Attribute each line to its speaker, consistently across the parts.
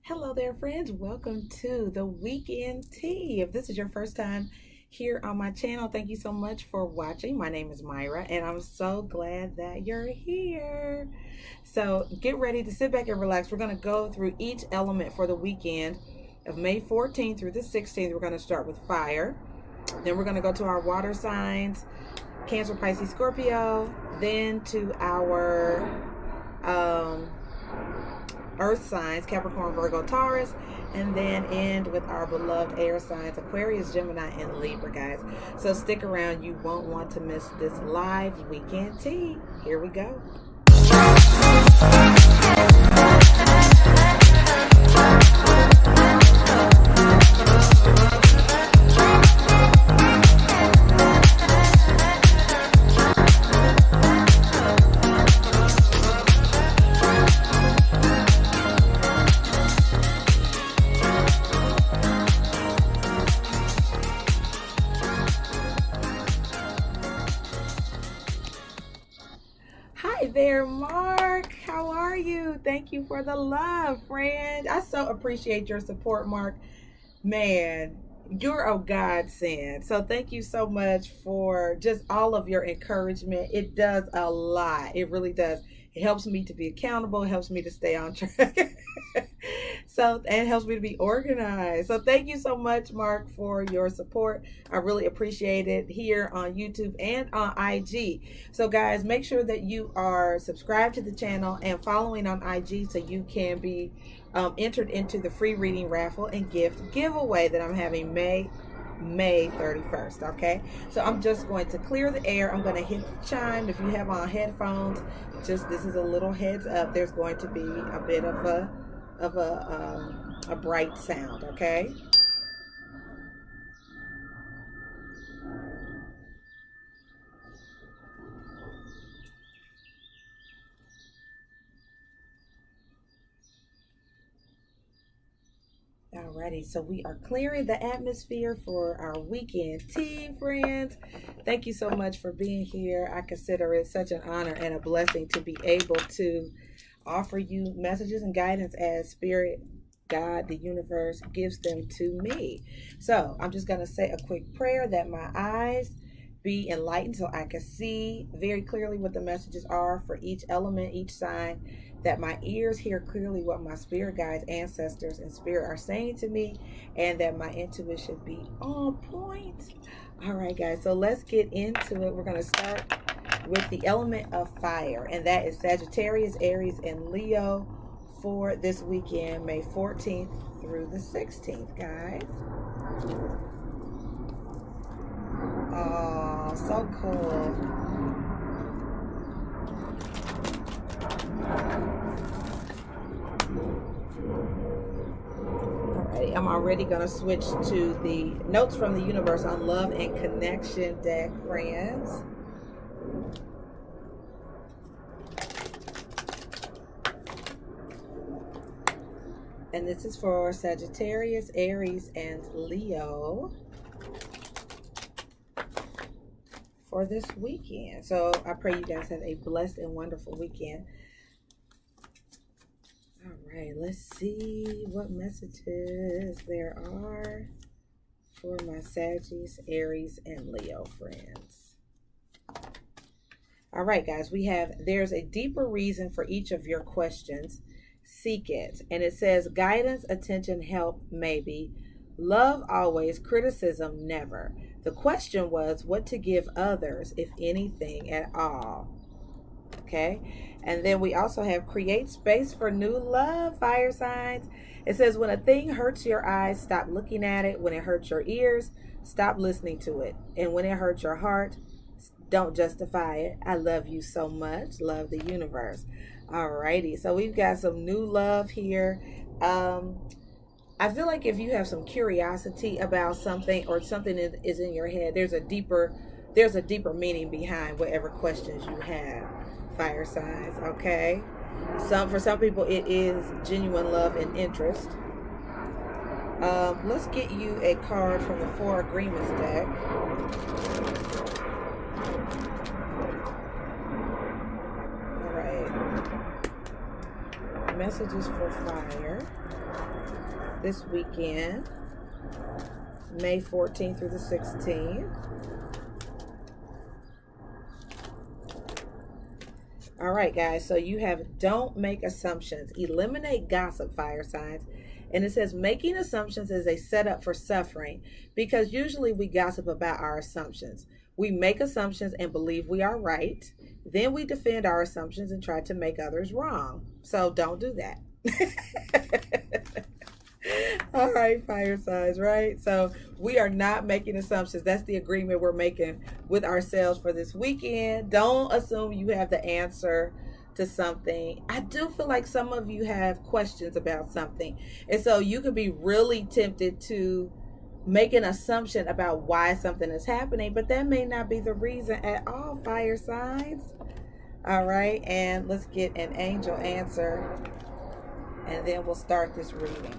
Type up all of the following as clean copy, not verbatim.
Speaker 1: Hello there, friends. Welcome to the weekend tea. If this is your first time here on my channel, thank you so much for watching. My name is Myra, and I'm so glad that you're here. So get ready to sit back and relax. We're going to go through each element for the weekend of May 14th through the 16th. We're going to start with fire. Then we're going to go to our water signs, Cancer, Pisces, Scorpio. Then to our earth signs, Capricorn, Virgo, Taurus, and then end with our beloved air signs, Aquarius, Gemini, and Libra, guys. So stick around. You won't want to miss this live weekend tea. Here we go. Hi there, Mark. How are you? Thank you for the love, friend. I so appreciate your support, Mark. Man, you're a godsend. So thank you so much for just all of your encouragement. It does a lot. It really does. It helps me to be accountable. It helps me to stay on track. And it helps me to be organized. So thank you so much, Mark, for your support. I really appreciate it here on YouTube and on IG. So guys, make sure that you are subscribed to the channel and following on IG so you can be entered into the free reading raffle and gift giveaway that I'm having May 31st. Okay, so I'm just going to clear the air. I'm going to hit the chime. If you have on headphones, just this is a little heads up. There's going to be a bit of a bright sound. Okay. Alrighty, so we are clearing the atmosphere for our weekend tea, friends. Thank you so much for being here. I consider it such an honor and a blessing to be able to offer you messages and guidance as Spirit, God, the universe gives them to me. So I'm just going to say a quick prayer that my eyes be enlightened so I can see very clearly what the messages are for each element, each sign, that my ears hear clearly what my spirit guides, ancestors, and spirit are saying to me, and that my intuition be on point. All right, guys, so let's get into it. We're going to start with the element of fire, and that is Sagittarius, Aries, and Leo for this weekend, May 14th through the 16th, guys. Oh, so cool. Alrighty, I'm already going to switch to the notes from the universe on love and connection deck, friends. And this is for Sagittarius, Aries, and Leo for this weekend. So I pray you guys have a blessed and wonderful weekend. All right, let's see what messages there are for my Sagittarius, Aries, and Leo friends. All right, guys, we have there's a deeper reason for each of your questions. Seek it. And it says guidance, attention, help, maybe. Love always, criticism never. The question was what to give others, if anything at all. Okay. And then we also have create space for new love, fire signs. It says when a thing hurts your eyes, stop looking at it. When it hurts your ears, stop listening to it. And when it hurts your heart, don't justify it. I love you so much. Love the universe. Alrighty, so we've got some new love here. I feel like if you have some curiosity about something or something that is in your head, there's a deeper meaning behind whatever questions you have. Fire signs, okay? For some people it is genuine love and interest. Let's get you a card from the Four Agreements deck. Messages for fire. this weekend, May 14th through the 16th. All right, guys, so you have don't make assumptions. Eliminate gossip, fire signs. And it says making assumptions is a setup for suffering because usually we gossip about our assumptions. We make assumptions and believe we are right. Then we defend our assumptions and try to make others wrong. So don't do that. All right, fire signs, right? So we are not making assumptions. That's the agreement we're making with ourselves for this weekend. Don't assume you have the answer to something. I do feel like some of you have questions about something. And so you could be really tempted to make an assumption about why something is happening, but that may not be the reason at all, fire signs. All right, and let's get an angel answer, and then we'll start this reading.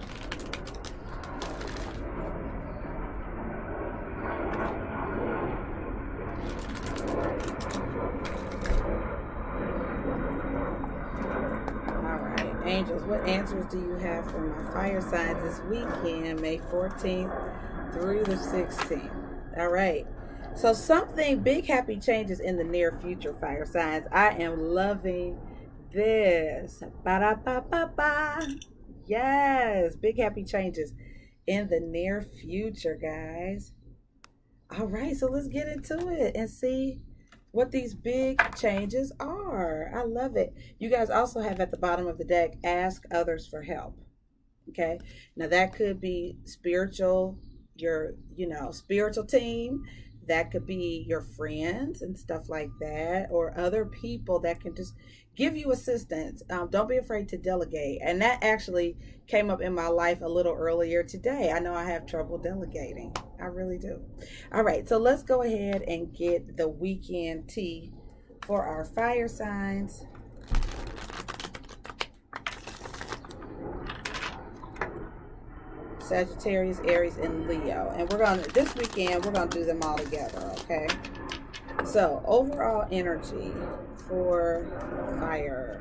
Speaker 1: Angels, what answers do you have for my fire signs this weekend, May 14th through the 16th? All right. So something big, happy changes in the near future, fire signs. I am loving this. Ba-da-ba-ba-ba. Yes, big, happy changes in the near future, guys. All right, so let's get into it and see what these big changes are. I love it. You guys also have at the bottom of the deck, ask others for help. Okay. Now that could be spiritual, your, spiritual team. That could be your friends and stuff like that, or other people that can just give you assistance. Don't be afraid to delegate. And that actually came up in my life a little earlier today. I know I have trouble delegating. I really do. All right, so let's go ahead and get the weekend tea for our fire signs. Sagittarius, Aries, and Leo. And this weekend, we're gonna do them all together, okay? So, overall energy for fire.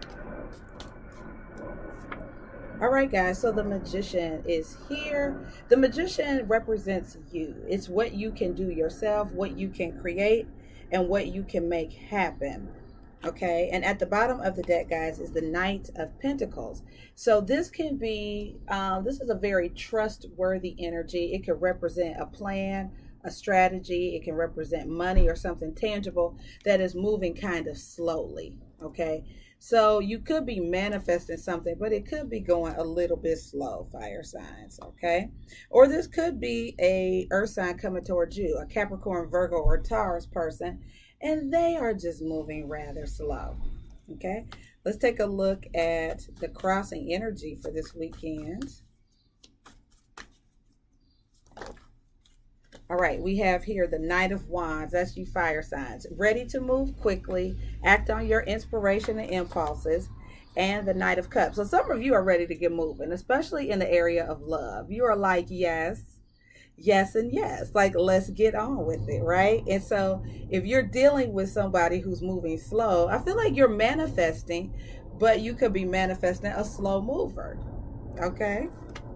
Speaker 1: All right, guys, so the Magician is here. The Magician represents you. It's what you can do yourself, what you can create, and what you can make happen. Okay, and at the bottom of the deck, guys, is the Knight of Pentacles. So this can be, this is a very trustworthy energy. It could represent a plan, a strategy. It can represent money or something tangible that is moving kind of slowly. Okay, so you could be manifesting something, but it could be going a little bit slow, fire signs. Okay, or this could be a earth sign coming towards you, a Capricorn, Virgo, or Taurus person, and they are just moving rather slow. Okay, let's take a look at the crossing energy for this weekend. All right, we have here the Knight of Wands. That's you fire signs. Ready to move quickly, act on your inspiration and impulses. And the Knight of Cups. So some of you are ready to get moving, especially in the area of love. You are like, yes, yes, and yes. Like, let's get on with it, right? And so if you're dealing with somebody who's moving slow, I feel like you're manifesting, but you could be manifesting a slow mover. Okay?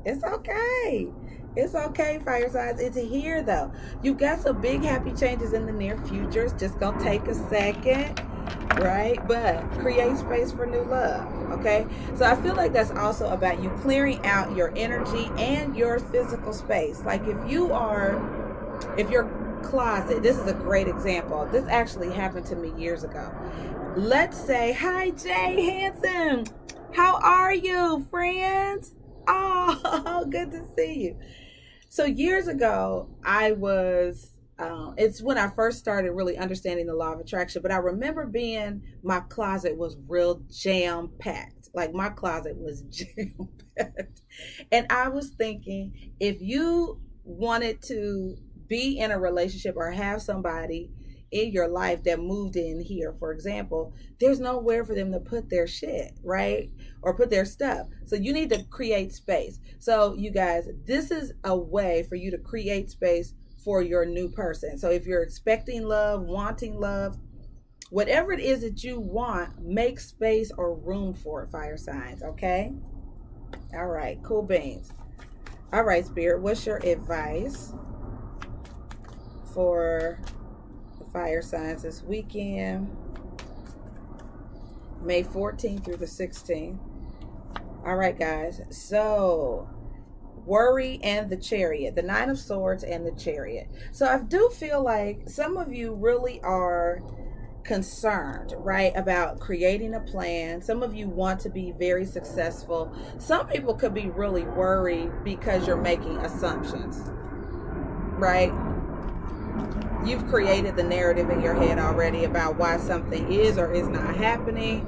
Speaker 1: It's okay. It's okay, fire signs. It's here, though. You've got some big, happy changes in the near future. It's just going to take a second, right? But create space for new love, okay? So I feel like that's also about you clearing out your energy and your physical space. Like if your closet, this is a great example. This actually happened to me years ago. Let's say, hi, Jay Hanson. How are you, friends? Oh, good to see you. So years ago, it's when I first started really understanding the law of attraction, but I remember my closet was real jam-packed. Like my closet was jam-packed. And I was thinking, if you wanted to be in a relationship or have somebody in your life that moved in here, for example, there's nowhere for them to put their shit, right? Or put their stuff. So you need to create space. So you guys, this is a way for you to create space for your new person. So if you're expecting love, wanting love, whatever it is that you want, make space or room for it, fire signs, okay? All right, cool beans. All right, Spirit, what's your advice for the fire signs this weekend, May 14th through the 16th? All right, guys. So, worry and the Chariot, the Nine of Swords and the Chariot. So I do feel like some of you really are concerned, right, about creating a plan. Some of you want to be very successful. Some people could be really worried because you're making assumptions, right? You've created the narrative in your head already about why something is or is not happening.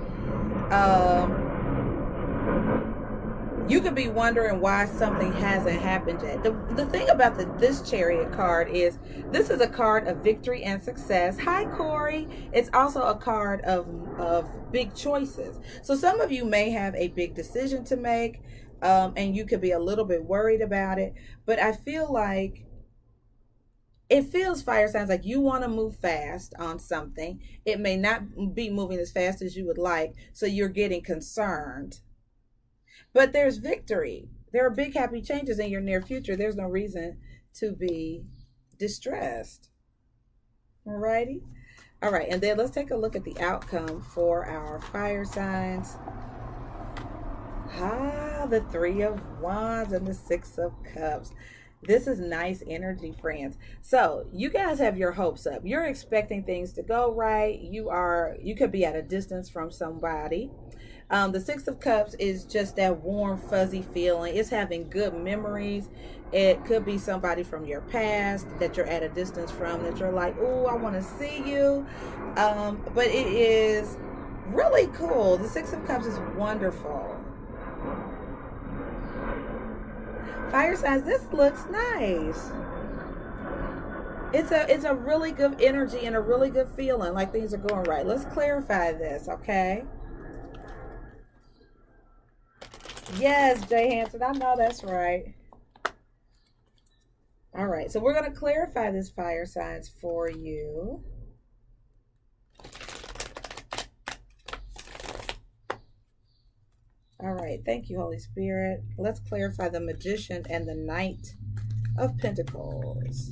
Speaker 1: You could be wondering why something hasn't happened yet. The thing about this Chariot card is this is a card of victory and success. Hi, Corey. It's also a card of big choices. So some of you may have a big decision to make, and you could be a little bit worried about it. But I feel like it feels, fire signs, like you want to move fast on something. It may not be moving as fast as you would like, so you're getting concerned. But there's victory. There are big happy changes in your near future. There's no reason to be distressed. Alrighty. All right, and then let's take a look at the outcome for our fire signs. The Three of Wands and the Six of Cups. This is nice energy, friends. So you guys have your hopes up. You're expecting things to go right. You could be at a distance from somebody. The Six of Cups is just that warm, fuzzy feeling. It's having good memories. It could be somebody from your past that you're at a distance from, that you're like, oh, I want to see you. But it is really cool. The Six of Cups is wonderful. Fire signs, this looks nice. It's a really good energy and a really good feeling, like things are going right. Let's clarify this, okay? Yes, Jay Hanson, I know that's right. All right, so we're going to clarify this, fire signs, for you. All right, thank you, Holy Spirit. Let's clarify the Magician and the Knight of Pentacles.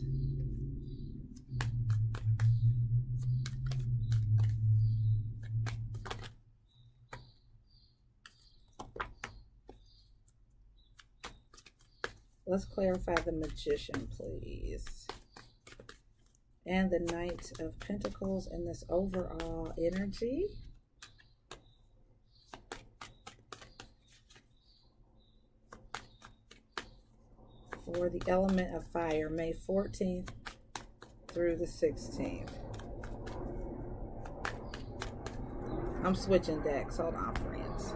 Speaker 1: Let's clarify the Magician, please. And the Knight of Pentacles and this overall energy. For the element of fire, May 14th through the 16th. I'm switching decks. Hold on, friends.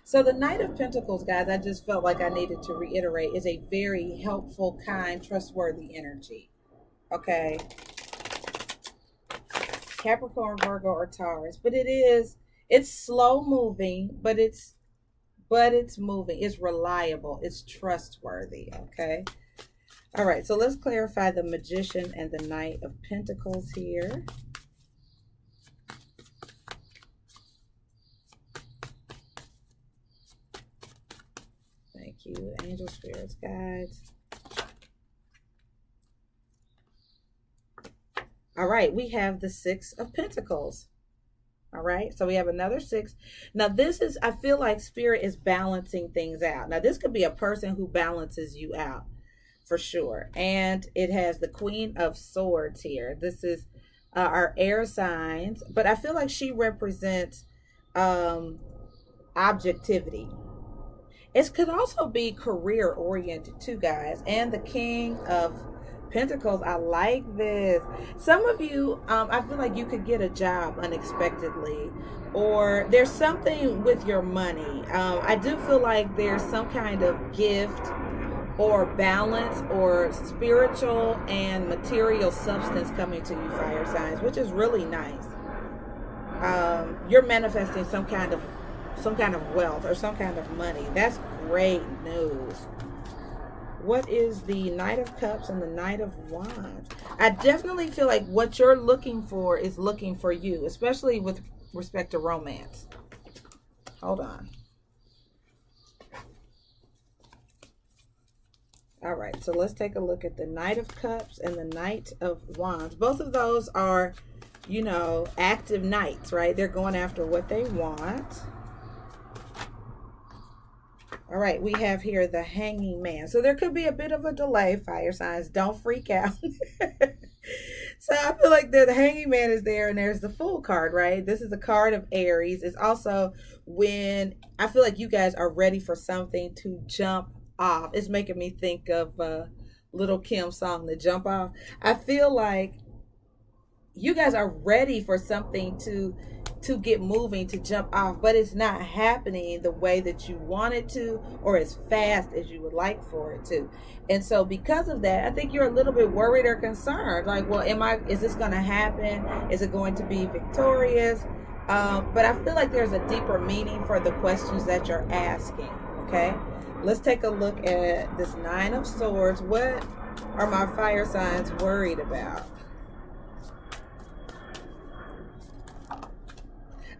Speaker 1: So the Knight of Pentacles, guys, I just felt like I needed to reiterate, is a very helpful, kind, trustworthy energy. Okay. Capricorn, Virgo, or Taurus. But it's slow moving, but it's moving. It's reliable. It's trustworthy. Okay. All right. So let's clarify the Magician and the Knight of Pentacles here. Thank you, angel, spirits, guides. All right, we have the Six of Pentacles. All right, so we have another six. Now this is, I feel like Spirit is balancing things out. Now this could be a person who balances you out for sure. And it has the Queen of Swords here. This is our air signs, but I feel like she represents objectivity. It could also be career oriented too, guys. And the King of Pentacles, I like this. Some of you, I feel like you could get a job unexpectedly, or there's something with your money. I do feel like there's some kind of gift or balance or spiritual and material substance coming to you, fire signs, which is really nice. You're manifesting some kind of some kind of wealth or some kind of money. That's great news. What is the Knight of Cups and the Knight of Wands? I definitely feel like what you're looking for is looking for you, especially with respect to romance. Hold on. All right, so let's take a look at the Knight of Cups and the Knight of Wands. Both of those are, you know, active knights, right? They're going after what they want. All right, we have here the Hanging Man. So there could be a bit of a delay, fire signs. Don't freak out. So I feel like the Hanging Man is there, and there's the Fool card, right? This is a card of Aries. It's also when I feel like you guys are ready for something to jump off. It's making me think of Little Kim's song, The Jump Off. I feel like you guys are ready for something to get moving, to jump off, but it's not happening the way that you want it to or as fast as you would like for it to. And so because of that, I think you're a little bit worried or concerned, like, well, is this going to happen? Is it going to be victorious? But I feel like there's a deeper meaning for the questions that you're asking. Okay, let's take a look at this Nine of Swords. What are my fire signs worried about?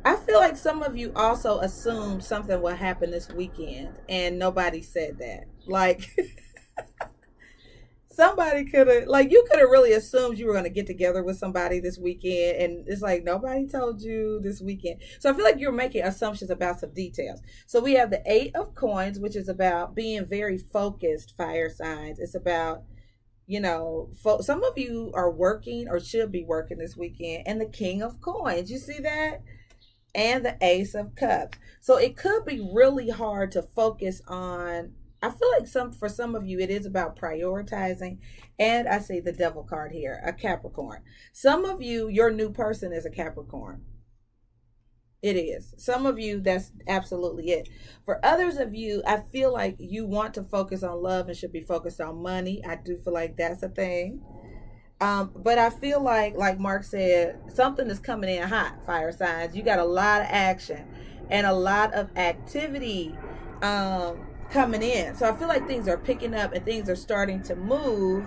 Speaker 1: I feel like some of you also assumed something will happen this weekend and nobody said that. Like, somebody could have, like, you could have really assumed you were going to get together with somebody this weekend, and it's like nobody told you this weekend. So I feel like you're making assumptions about some details. So we have the Eight of Coins, which is about being very focused, fire signs. It's about, you know, some of you are working or should be working this weekend, and the King of Coins. You see that? And the Ace of Cups. So it could be really hard to focus on. I feel like for some of you, it is about prioritizing. And I see the Devil card here, a Capricorn. Some of you, your new person is a Capricorn. It is. Some of you, that's absolutely it. For others of you, I feel like you want to focus on love and should be focused on money. I do feel like that's a thing. But I feel like Mark said, something is coming in hot, fire signs. You got a lot of action and a lot of activity coming in. So I feel like things are picking up and things are starting to move.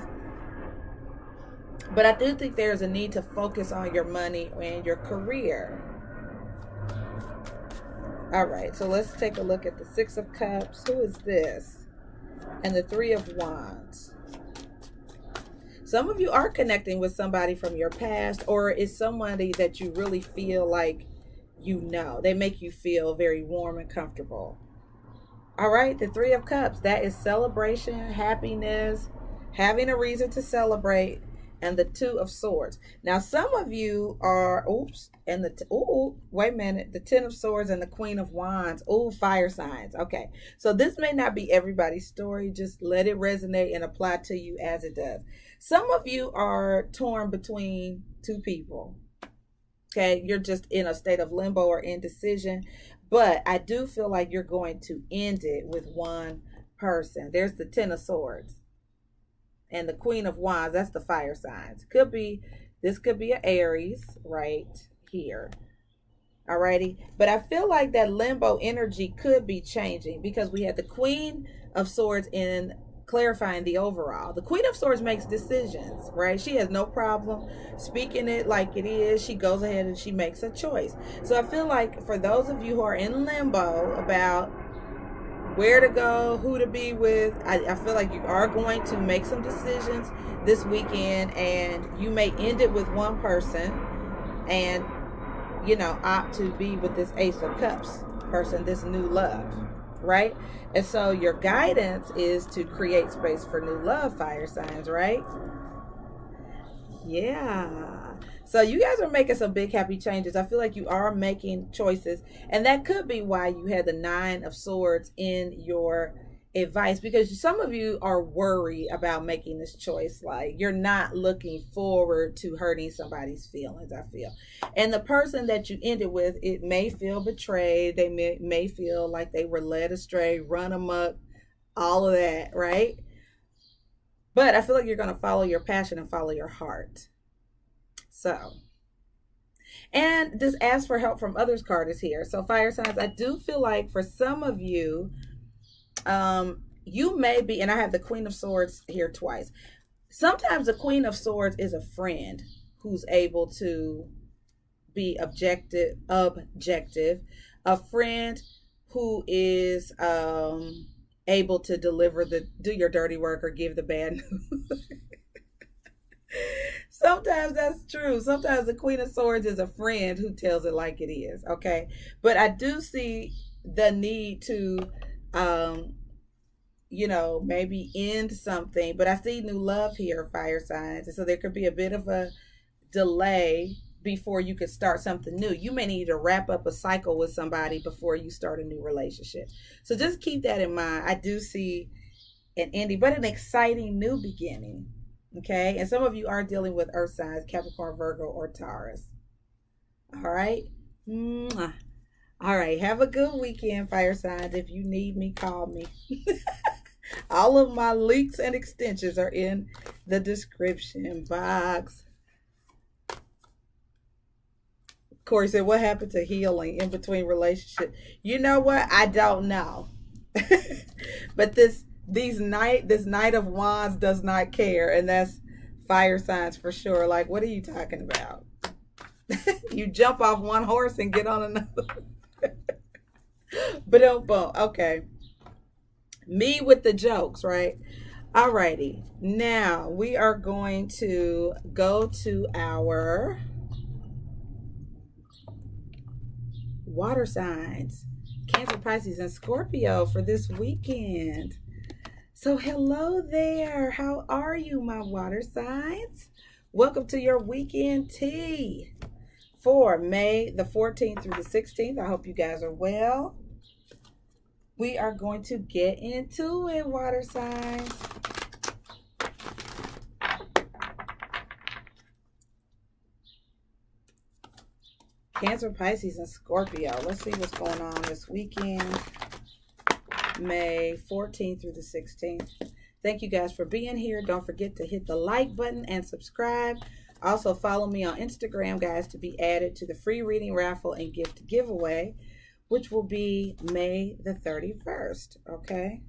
Speaker 1: But I do think there's a need to focus on your money and your career. All right, so let's take a look at the Six of Cups. Who is this? And the Three of Wands. Some of you are connecting with somebody from your past, or is somebody that you really feel like you know. They make you feel very warm and comfortable. All right, the Three of Cups. That is celebration, happiness, having a reason to celebrate, and the Two of Swords. Now, some of you are, wait a minute, the Ten of Swords and the Queen of Wands. Fire signs. Okay, so this may not be everybody's story. Just let it resonate and apply to you as it does. Some of you are torn between two people. Okay, you're just in a state of limbo or indecision, but I do feel like you're going to end it with one person. There's the Ten of Swords and the Queen of Wands. That's the fire signs. This could be an Aries right here. Alrighty, but I feel like that limbo energy could be changing because we had the Queen of Swords in clarifying the overall. The Queen of Swords makes decisions, right? She has no problem speaking it like it is. She goes ahead and she makes a choice. So I feel like for those of you who are in limbo about where to go, who to be with, I feel like you are going to make some decisions this weekend, and you may end it with one person and, you know, opt to be with this Ace of Cups person, this new love, right? And so your guidance is to create space for new love, fire signs, right? Yeah. So you guys are making some big happy changes. I feel like you are making choices, and that could be why you had the Nine of Swords in your advice, because some of you are worried about making this choice. Like, you're not looking forward to hurting somebody's feelings, I feel. And the person that you ended with, it may feel betrayed. They may feel like they were led astray, run amok, all of that, right? But I feel like you're going to follow your passion and follow your heart. So And this ask for help from others card is here. So fire signs, I do feel like for some of you, you may be, and I have the Queen of Swords here twice. Sometimes the Queen of Swords is a friend who's able to be objective, a friend who is able to do your dirty work or give the bad news. Sometimes that's true. Sometimes the Queen of Swords is a friend who tells it like it is. Okay. But I do see the need to, um, maybe end something. But I see new love here, fire signs. And so there could be a bit of a delay before you could start something new. You may need to wrap up a cycle with somebody before you start a new relationship. So just keep that in mind. I do see an ending, but an exciting new beginning. Okay. And some of you are dealing with earth signs, Capricorn, Virgo, or Taurus. All right. Mwah. All right. Have a good weekend, fire signs. If you need me, call me. All of my links and extensions are in the description box. Corey said, what happened to healing in between relationships? You know what? I don't know. But this Knight of Wands does not care. And that's fire signs for sure. Like, what are you talking about? You jump off one horse and get on another. But okay. Me with the jokes, right? Alrighty. Now we are going to go to our water signs, Cancer, Pisces, and Scorpio for this weekend. So hello there. How are you, my water signs? Welcome to your weekend tea for May the 14th through the 16th. I hope you guys are well. We are going to get into it, water signs. Cancer, Pisces, and Scorpio. Let's see what's going on this weekend, May 14th through the 16th. Thank you guys for being here. Don't forget to hit the like button and subscribe. Also follow me on Instagram, guys, to be added to the free reading raffle and gift giveaway, which will be May the 31st. Okay.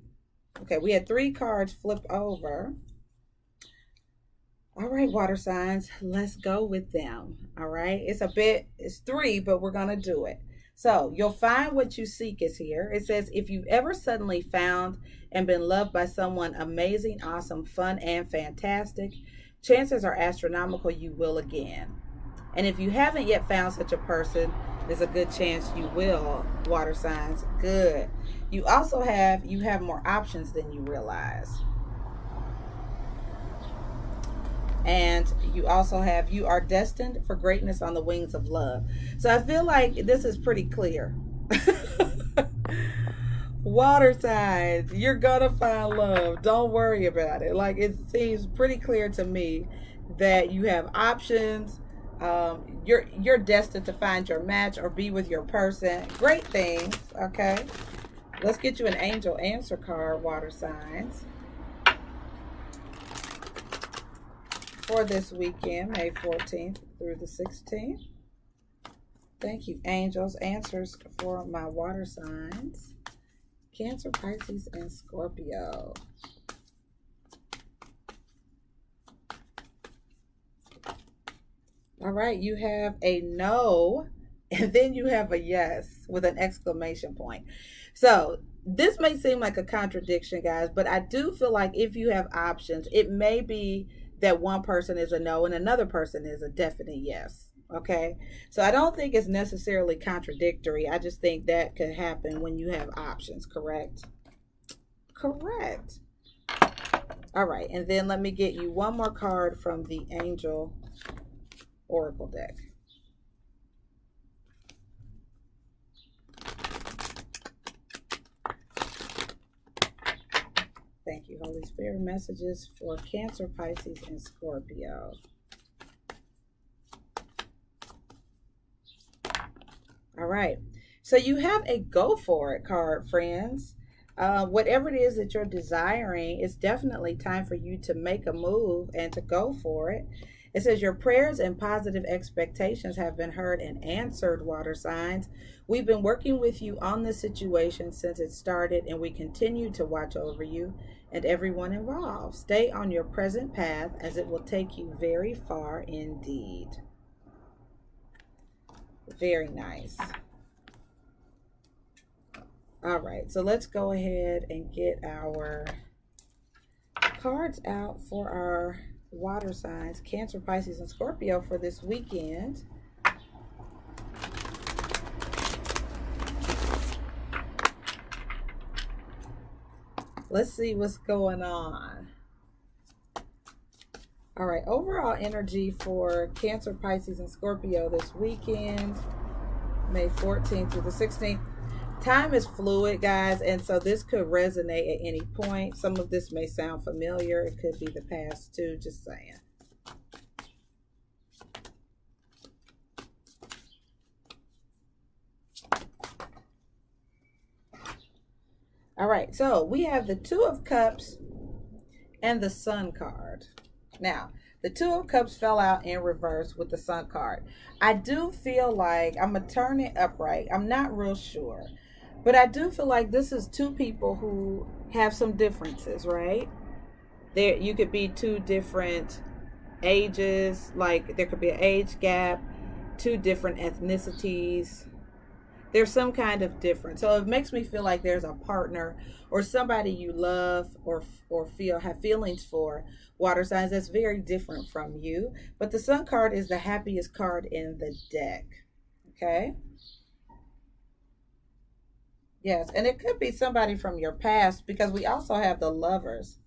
Speaker 1: We had 3 cards flip over. All right, water signs, let's go with them. All right. It's 3, but we're going to do it. So you'll find what you seek is here. It says, if you've ever suddenly found and been loved by someone amazing, awesome, fun, and fantastic, chances are astronomical you will again. And if you haven't yet found such a person, there's a good chance you will, water signs. Good. You also have more options than you realize. And you also have, you are destined for greatness on the wings of love. So I feel like this is pretty clear. Water signs, you're gonna find love. Don't worry about it. Like, it seems pretty clear to me that you have options. You're destined to find your match or be with your person. Great things. Okay. Let's get you an angel answer card, water signs, for this weekend, May 14th through the 16th. Thank you, angels. Answers for my water signs, Cancer, Pisces, and Scorpio. All right, you have a no, and then you have a yes with an exclamation point. So this may seem like a contradiction, guys, but I do feel like if you have options, it may be that one person is a no and another person is a definite yes. Okay, so I don't think it's necessarily contradictory. I just think that could happen when you have options. Correct. All right, and then let me get you one more card from the Angel Oracle deck. Thank you, Holy Spirit. Messages for Cancer, Pisces, and Scorpio. All right. So you have a go for it card, friends. Whatever it is that you're desiring, it's definitely time for you to make a move and to go for it. It says, your prayers and positive expectations have been heard and answered, water signs. We've been working with you on this situation since it started, and we continue to watch over you and everyone involved. Stay on your present path, as it will take you very far indeed. Very nice. All right, so let's go ahead and get our cards out for our water signs, Cancer, Pisces, and Scorpio for this weekend. Let's see what's going on. All right, overall energy for Cancer, Pisces, and Scorpio this weekend, May 14th through the 16th. Time is fluid, guys, and so this could resonate at any point. Some of this may sound familiar. It could be the past too, just saying. All right, so we have the Two of Cups and the Sun card. Now, the Two of Cups fell out in reverse with the Sun card. I do feel like, I'm going to turn it upright. I'm not real sure. But I do feel like this is two people who have some differences, right? You could be two different ages, like there could be an age gap, two different ethnicities. There's some kind of difference. So it makes me feel like there's a partner or somebody you love or have feelings for, water signs, that's very different from you. But the Sun card is the happiest card in the deck. Okay? Yes, and it could be somebody from your past, because we also have the Lovers.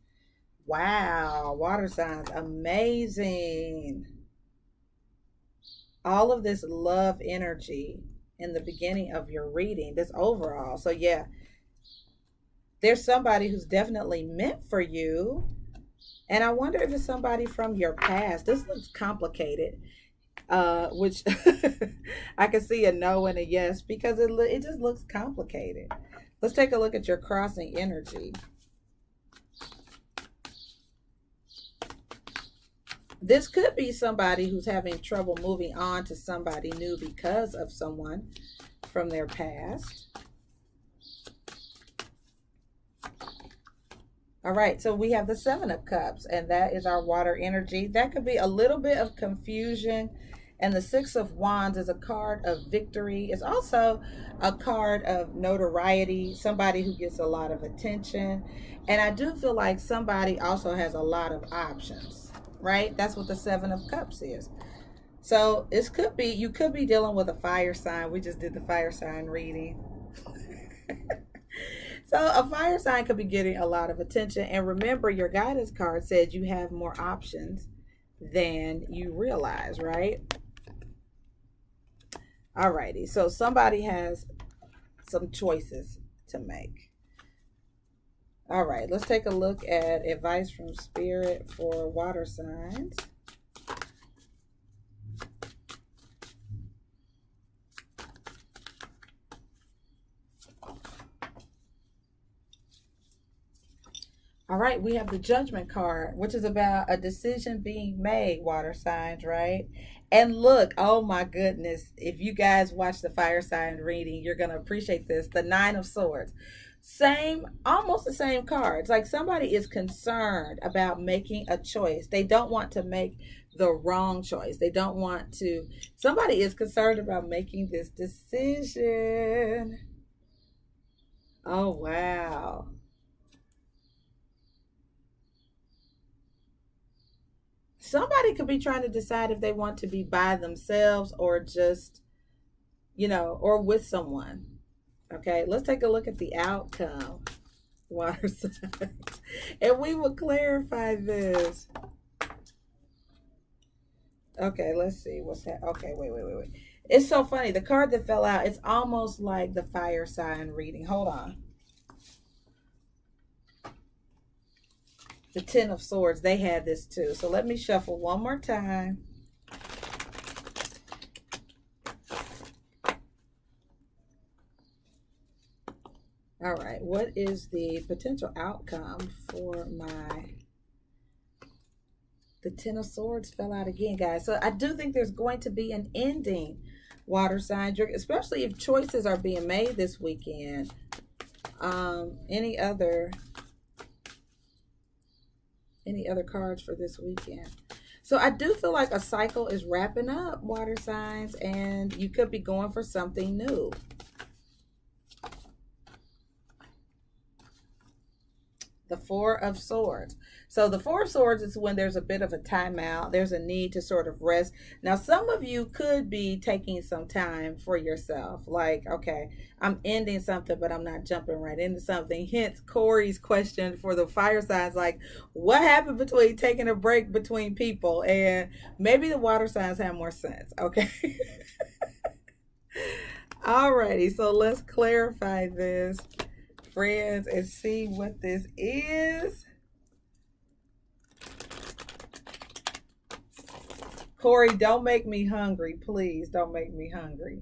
Speaker 1: Wow, water signs, amazing. All of this love energy in the beginning of your reading, this overall. So yeah, there's somebody who's definitely meant for you. And I wonder if it's somebody from your past. This looks complicated. Which I can see a no and a yes, because it just looks complicated. Let's take a look at your crossing energy. This could be somebody who's having trouble moving on to somebody new because of someone from their past. All right, so we have the Seven of Cups, and that is our water energy. That could be a little bit of confusion. And the Six of Wands is a card of victory. It's also a card of notoriety, somebody who gets a lot of attention. And I do feel like somebody also has a lot of options, right? That's what the Seven of Cups is. So you could be dealing with a fire sign. We just did the fire sign reading. So a fire sign could be getting a lot of attention. And remember, your guidance card said you have more options than you realize, right? Alrighty, so somebody has some choices to make. All right, let's take a look at advice from Spirit for water signs. All right, we have the Judgment card, which is about a decision being made, water signs, right? And look, oh my goodness, if you guys watch the fire sign reading, you're going to appreciate this. The Nine of Swords. Almost the same cards. Like somebody is concerned about making a choice. They don't want to make the wrong choice. Somebody is concerned about making this decision. Oh, wow. Somebody could be trying to decide if they want to be by themselves or just, or with someone. Okay, let's take a look at the outcome, water signs, and we will clarify this. Okay, let's see what's happening. Okay, wait. It's so funny. The card that fell out, it's almost like the fire sign reading. Hold on. The Ten of Swords, they had this too. So let me shuffle one more time. All right, what is the potential outcome for my The Ten of Swords fell out again, guys. So I do think there's going to be an ending, water signs, especially if choices are being made this weekend. Any other cards for this weekend? So I do feel like a cycle is wrapping up, water signs, and you could be going for something new. The Four of Swords. So the Four of Swords is when there's a bit of a timeout. There's a need to sort of rest. Now, some of you could be taking some time for yourself. Like, okay, I'm ending something, but I'm not jumping right into something. Hence, Corey's question for the fire signs, like, what happened between taking a break between people? And maybe the water signs have more sense, okay? Alrighty, so let's clarify this, friends, and see what this is. Corey, don't make me hungry. Please don't make me hungry.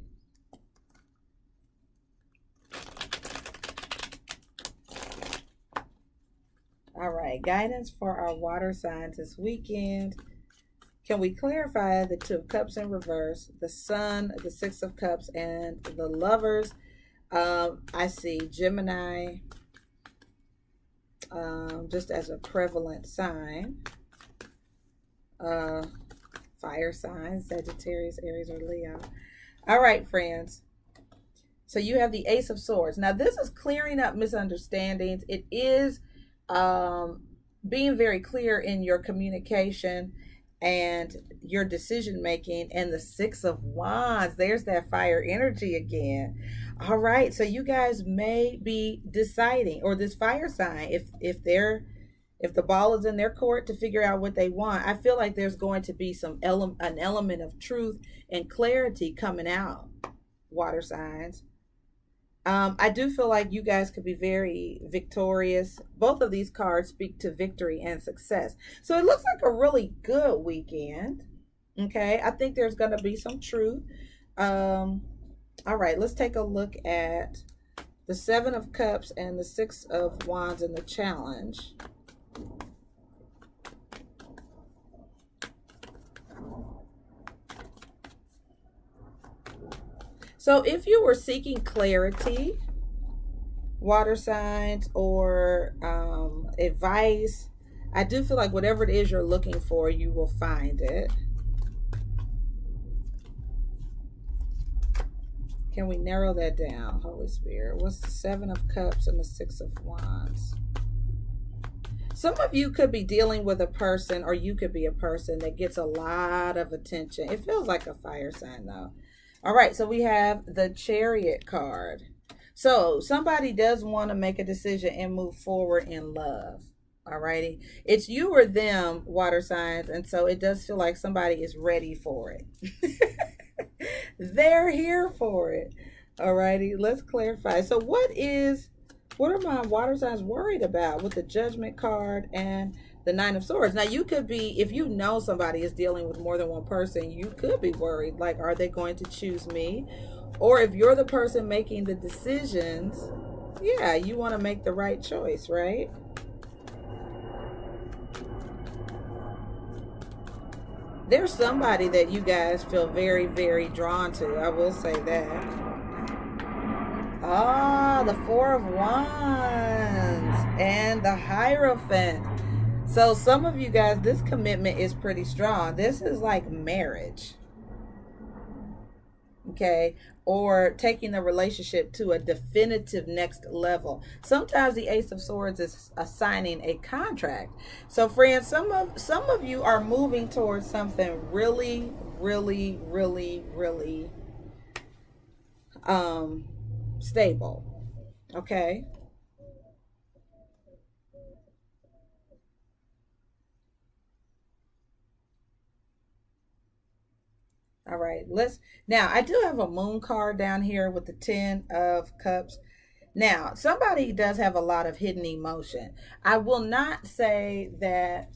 Speaker 1: All right, guidance for our water signs this weekend. Can we clarify the Two of Cups in reverse, the Sun, the Six of Cups, and the Lovers? I see Gemini just as a prevalent sign. Fire signs, Sagittarius, Aries, or Leo. All right, friends. So you have the Ace of Swords. Now, this is clearing up misunderstandings. It is being very clear in your communication and your decision making. And the Six of Wands, there's that fire energy again. All right, so you guys may be deciding, or this fire sign, if the ball is in their court to figure out what they want. I feel like there's going to be an element of truth and clarity coming out, water signs. I do feel like you guys could be very victorious. Both of these cards speak to victory and success. So it looks like a really good weekend. Okay, I think there's going to be some truth. All right, let's take a look at the Seven of Cups and the Six of Wands in the challenge. So if you were seeking clarity, water signs, or advice, I do feel like whatever it is you're looking for, you will find it. Can we narrow that down, Holy Spirit? What's the Seven of Cups and the Six of Wands? Some of you could be dealing with a person, or you could be a person that gets a lot of attention. It feels like a fire sign, though. All right, so we have the Chariot card. So somebody does want to make a decision and move forward in love. All righty. It's you or them, water signs, and so it does feel like somebody is ready for it. They're here for it. All righty, let's clarify. So what are my water signs worried about with the Judgment card and the Nine of Swords? Now, you could be, if you know somebody is dealing with more than one person, you could be worried, like, are they going to choose me? Or if you're the person making the decisions, yeah, you want to make the right choice, right? There's somebody that you guys feel very, very drawn to. I will say that. Ah, the Four of Wands and the Hierophant. So some of you guys, this commitment is pretty strong. This is like marriage. Okay, or taking the relationship to a definitive next level. Sometimes the Ace of Swords is assigning a contract. So friends, some of you are moving towards something really, really, really, really stable. Okay. All right, now I do have a Moon card down here with the Ten of Cups. Now, somebody does have a lot of hidden emotion. I will not say that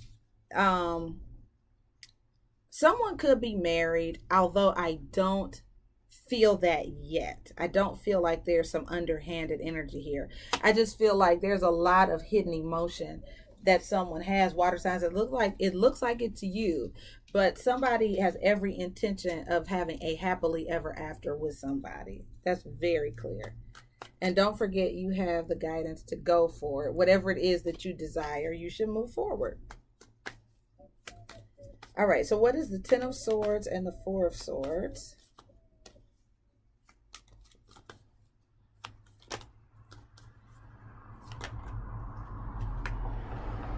Speaker 1: someone could be married, although I don't feel that yet. I don't feel like there's some underhanded energy here. I just feel like there's a lot of hidden emotion that someone has, water signs. It looks like it to you, but somebody has every intention of having a happily ever after with somebody. That's very clear. And don't forget, you have the guidance to go for it. Whatever it is that you desire, you should move forward. All right, so what is the Ten of Swords and the Four of Swords?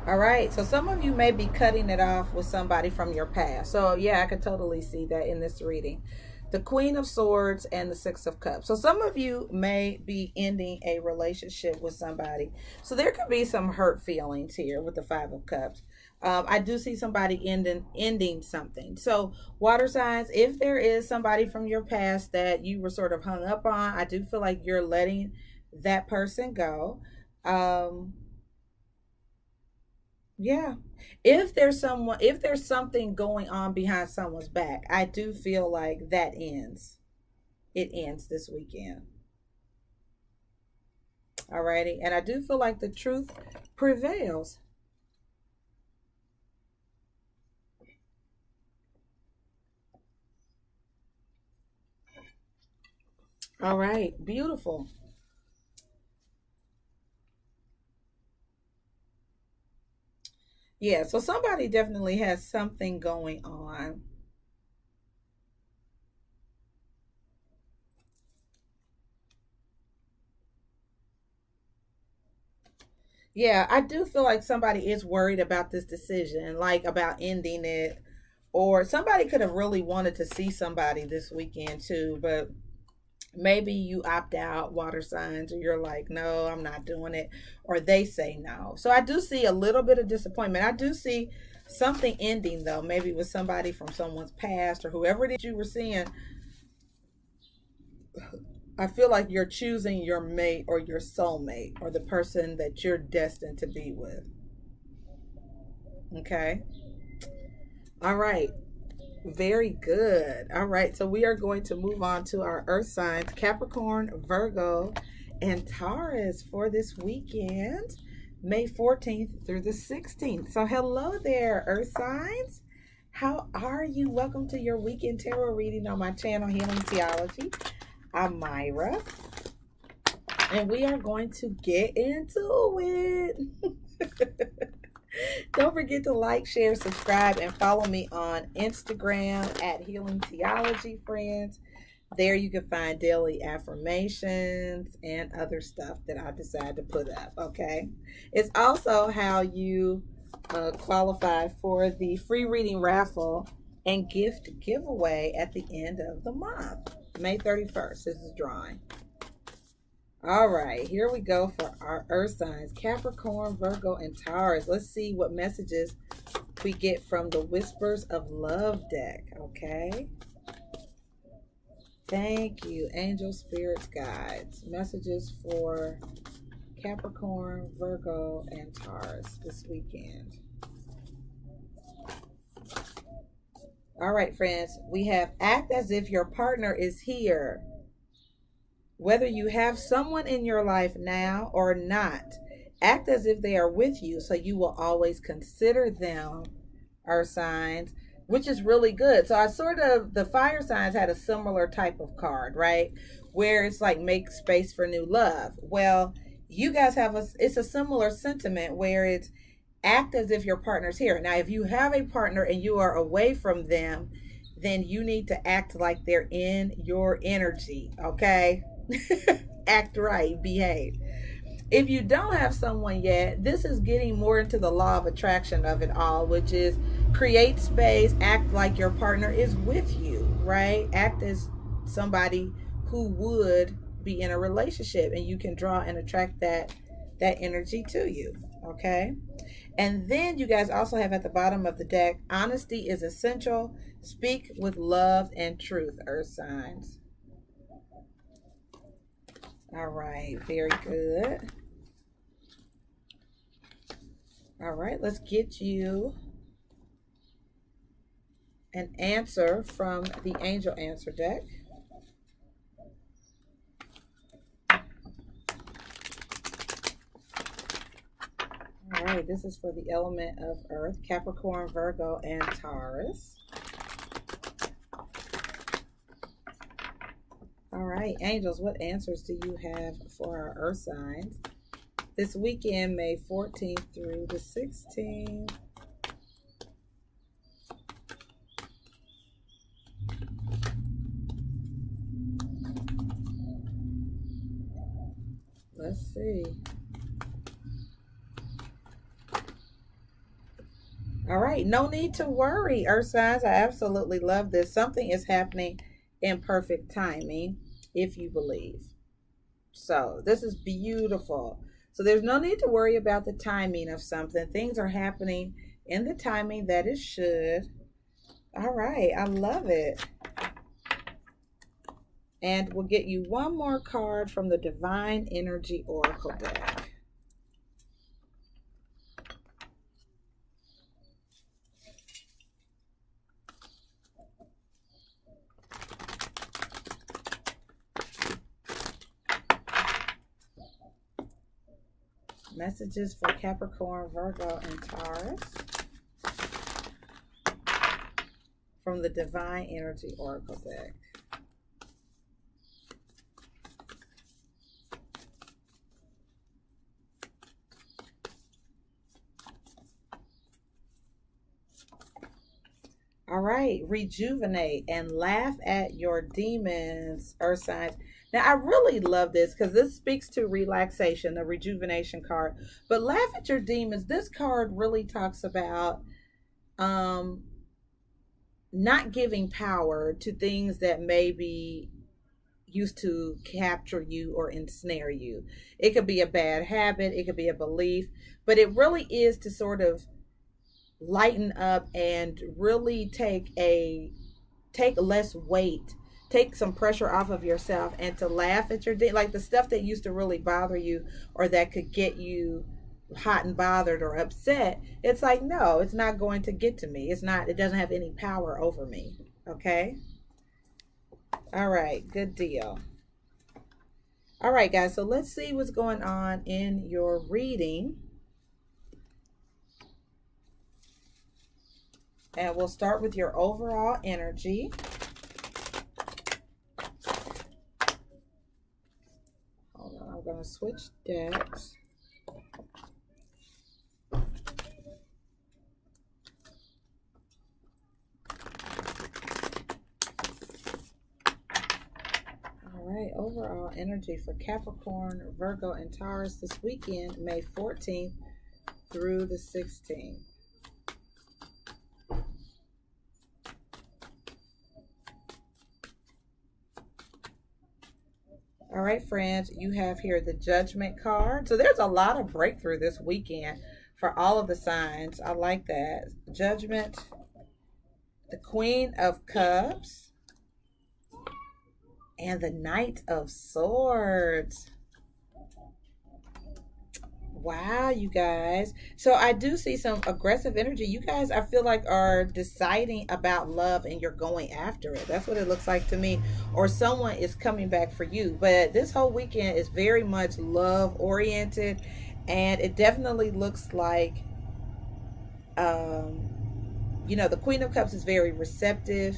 Speaker 1: All right, so some of you may be cutting it off with somebody from your past. So yeah, I could totally see that in this reading. The Queen of Swords and the Six of Cups. So some of you may be ending a relationship with somebody. So there could be some hurt feelings here with the Five of Cups. I do see somebody ending something. So water signs, if there is somebody from your past that you were sort of hung up on, I do feel like you're letting that person go. Yeah. If there's something going on behind someone's back, I do feel like that ends. It ends this weekend. Alrighty. And I do feel like the truth prevails. All right. Beautiful. Yeah, so somebody definitely has something going on. Yeah, I do feel like somebody is worried about this decision, like about ending it. Or somebody could have really wanted to see somebody this weekend too, but maybe you opt out, water signs, or you're like, no, I'm not doing it, or they say no. So I do see a little bit of disappointment. I do see something ending though, maybe with somebody from someone's past or whoever it is you were seeing. I feel like you're choosing your mate or your soulmate or the person that you're destined to be with. Okay. All right. Very good. All right. So we are going to move on to our earth signs, Capricorn, Virgo, and Taurus for this weekend, May 14th through the 16th. So hello there, earth signs. How are you? Welcome to your weekend tarot reading on my channel, Healing Theology. I'm Myra, and we are going to get into it. Don't forget to like, share, subscribe, and follow me on Instagram at Healing Theology, friends. There you can find daily affirmations and other stuff that I decide to put up, okay? It's also how you qualify for the free reading raffle and gift giveaway at the end of the month. May 31st, this is drawing. All right, here we go for our earth signs, Capricorn, Virgo, and Taurus. Let's see what messages we get from the Whispers of Love deck, okay? Thank you, angel, spirits, guides. Messages for Capricorn, Virgo, and Taurus this weekend. All right, friends, we have act as if your partner is here. Whether you have someone in your life now or not, act as if they are with you so you will always consider them, earth signs, which is really good. So the fire signs had a similar type of card, right? Where it's like make space for new love. Well, you guys it's a similar sentiment where it's act as if your partner's here. Now, if you have a partner and you are away from them, then you need to act like they're in your energy, okay? Act right, behave. If you don't have someone yet, this is getting more into the law of attraction of it all, which is create space, act like your partner is with you, right? Act as somebody who would be in a relationship, and you can draw and attract that energy to you, okay? And then you guys also have at the bottom of the deck, honesty is essential. Speak with love and truth, earth signs. All right, very good. All right, let's get you an answer from the angel answer deck. All right. right, this is for the element of Earth, Capricorn, Virgo, and Taurus. All right, angels, what answers do you have for our Earth signs this weekend, May 14th through the 16th? Let's see. All right, no need to worry, Earth signs. I absolutely love this. Something is happening in perfect timing if you believe. So this is beautiful. So there's no need to worry about the timing of something. Things are happening in the timing that it should. All right, I love it. And we'll get you one more card from the Divine Energy Oracle deck. Messages for Capricorn, Virgo, and Taurus from the Divine Energy Oracle deck. All right, rejuvenate and laugh at your demons, Earth signs. Now, I really love this because this speaks to relaxation, the rejuvenation card. But laugh at your demons, this card really talks about not giving power to things that maybe used to capture you or ensnare you. It could be a bad habit, it could be a belief, but it really is to sort of lighten up and really take less weight, take some pressure off of yourself, and to laugh at your day, like the stuff that used to really bother you or that could get you hot and bothered or upset. It's like, no, it's not going to get to me. It doesn't have any power over me. Okay. All right, good deal. All right, guys, so let's see what's going on in your reading. And we'll start with your overall energy. Hold on, I'm going to switch decks. All right, overall energy for Capricorn, Virgo, and Taurus this weekend, May 14th through the 16th. All right, friends, you have here the Judgment card. So there's a lot of breakthrough this weekend for all of the signs. I like that. Judgment, the Queen of Cups, and the Knight of Swords. Wow, you guys. So I do see some aggressive energy. You guys, I feel like, are deciding about love and you're going after it. That's what it looks like to me. Or someone is coming back for you. But this whole weekend is very much love oriented. And it definitely looks like, the Queen of Cups is very receptive.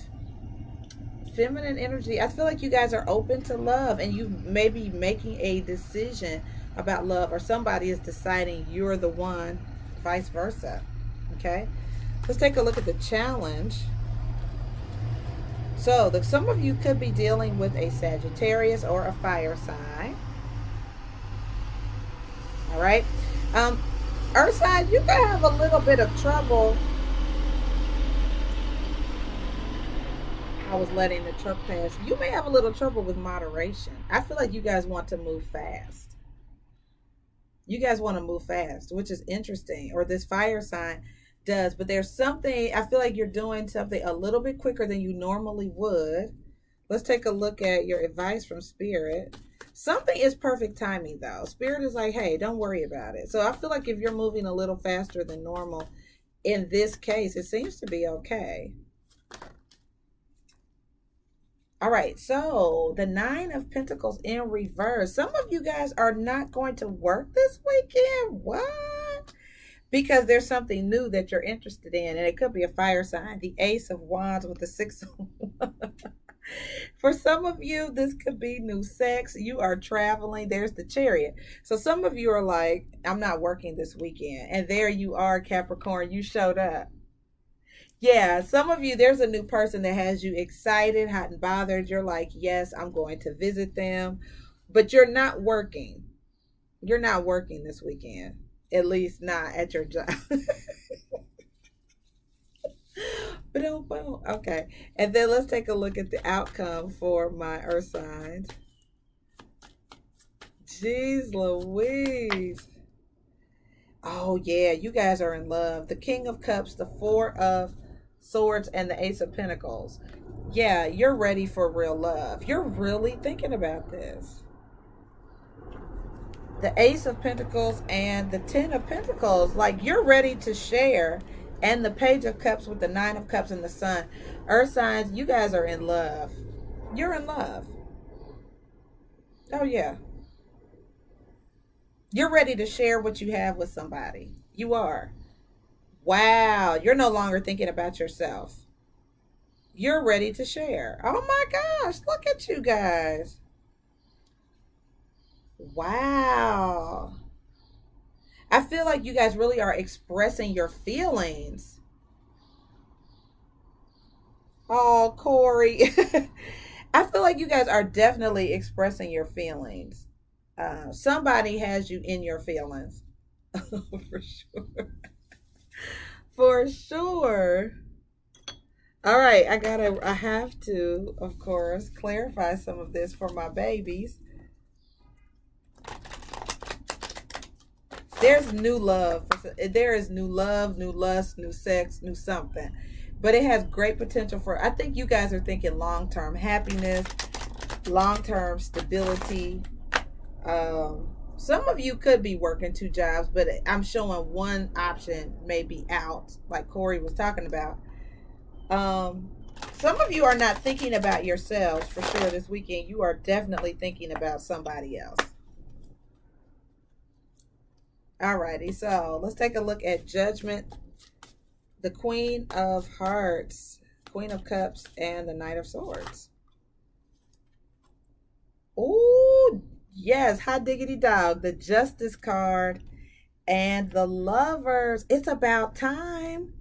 Speaker 1: Feminine energy. I feel like you guys are open to love and you may be making a decision about love, or somebody is deciding you're the one, vice versa. Okay, let's take a look at the challenge. So some of you could be dealing with a Sagittarius or a fire sign. All right, Earth sign, you could have a little bit of trouble. I was letting the truck pass. You may have a little trouble with moderation. I feel like you guys want to move fast. You guys want to move fast, which is interesting, or this fire sign does, but there's something, I feel like you're doing something a little bit quicker than you normally would. Let's take a look at your advice from Spirit. Something is perfect timing though. Spirit is like, hey, don't worry about it. So I feel like if you're moving a little faster than normal, in this case, it seems to be okay. All right, so the Nine of Pentacles in reverse. Some of you guys are not going to work this weekend. What? because there's something new that you're interested in, and it could be a fire sign. The Ace of Wands with the Six of Wands. For some of you, this could be new sex. You are traveling. There's the Chariot. So some of you are like, I'm not working this weekend. And there you are, Capricorn. You showed up. Yeah, some of you, there's a new person that has you excited, hot and bothered. You're like, yes, I'm going to visit them. But you're not working. You're not working this weekend. At least not at your job. Boom, boom. Okay. And then let's take a look at the outcome for my earth signs. Jeez Louise. Oh, yeah. You guys are in love. The King of Cups, the Four of Swords, and the Ace of Pentacles. Yeah, you're ready for real love. You're really thinking about this. The Ace of Pentacles and the Ten of Pentacles. Like, you're ready to share. And the Page of Cups with the Nine of Cups and the Sun. Earth signs, you guys are in love. You're in love. Oh, yeah. You're ready to share what you have with somebody. You are. Wow. You're no longer thinking about yourself. You're ready to share. Oh, my gosh. Look at you guys. Wow. I feel like you guys really are expressing your feelings. Oh, Corey. I feel like you guys are definitely expressing your feelings. Somebody has you in your feelings. For sure. For sure. All right. I have to, of course, clarify some of this for my babies. There's new love. There is new love, new lust, new sex, new something. But it has great potential for, I think you guys are thinking long-term happiness, long-term stability. Some of you could be working two jobs, but I'm showing one option may be out, like Corey was talking about. Some of you are not thinking about yourselves for sure this weekend. You are definitely thinking about somebody else. Alrighty, so let's take a look at Judgment, the Queen of Hearts, Queen of Cups, and the Knight of Swords. Oh, yes, hot diggity dog, the Justice card, and the Lovers. It's about time.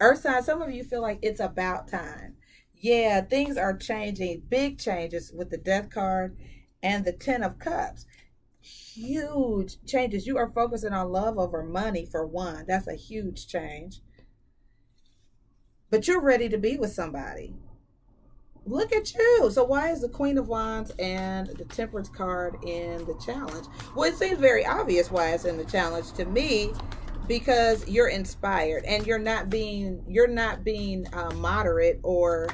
Speaker 1: Earth sign, some of you feel like it's about time. Yeah, things are changing, big changes with the Death card and the Ten of Cups. Huge changes. You are focusing on love over money for one. That's a huge change. But you're ready to be with somebody. Look at you. So why is the Queen of Wands and the Temperance card in the challenge? Well, it seems very obvious why it's in the challenge to me, because you're inspired and you're not being moderate or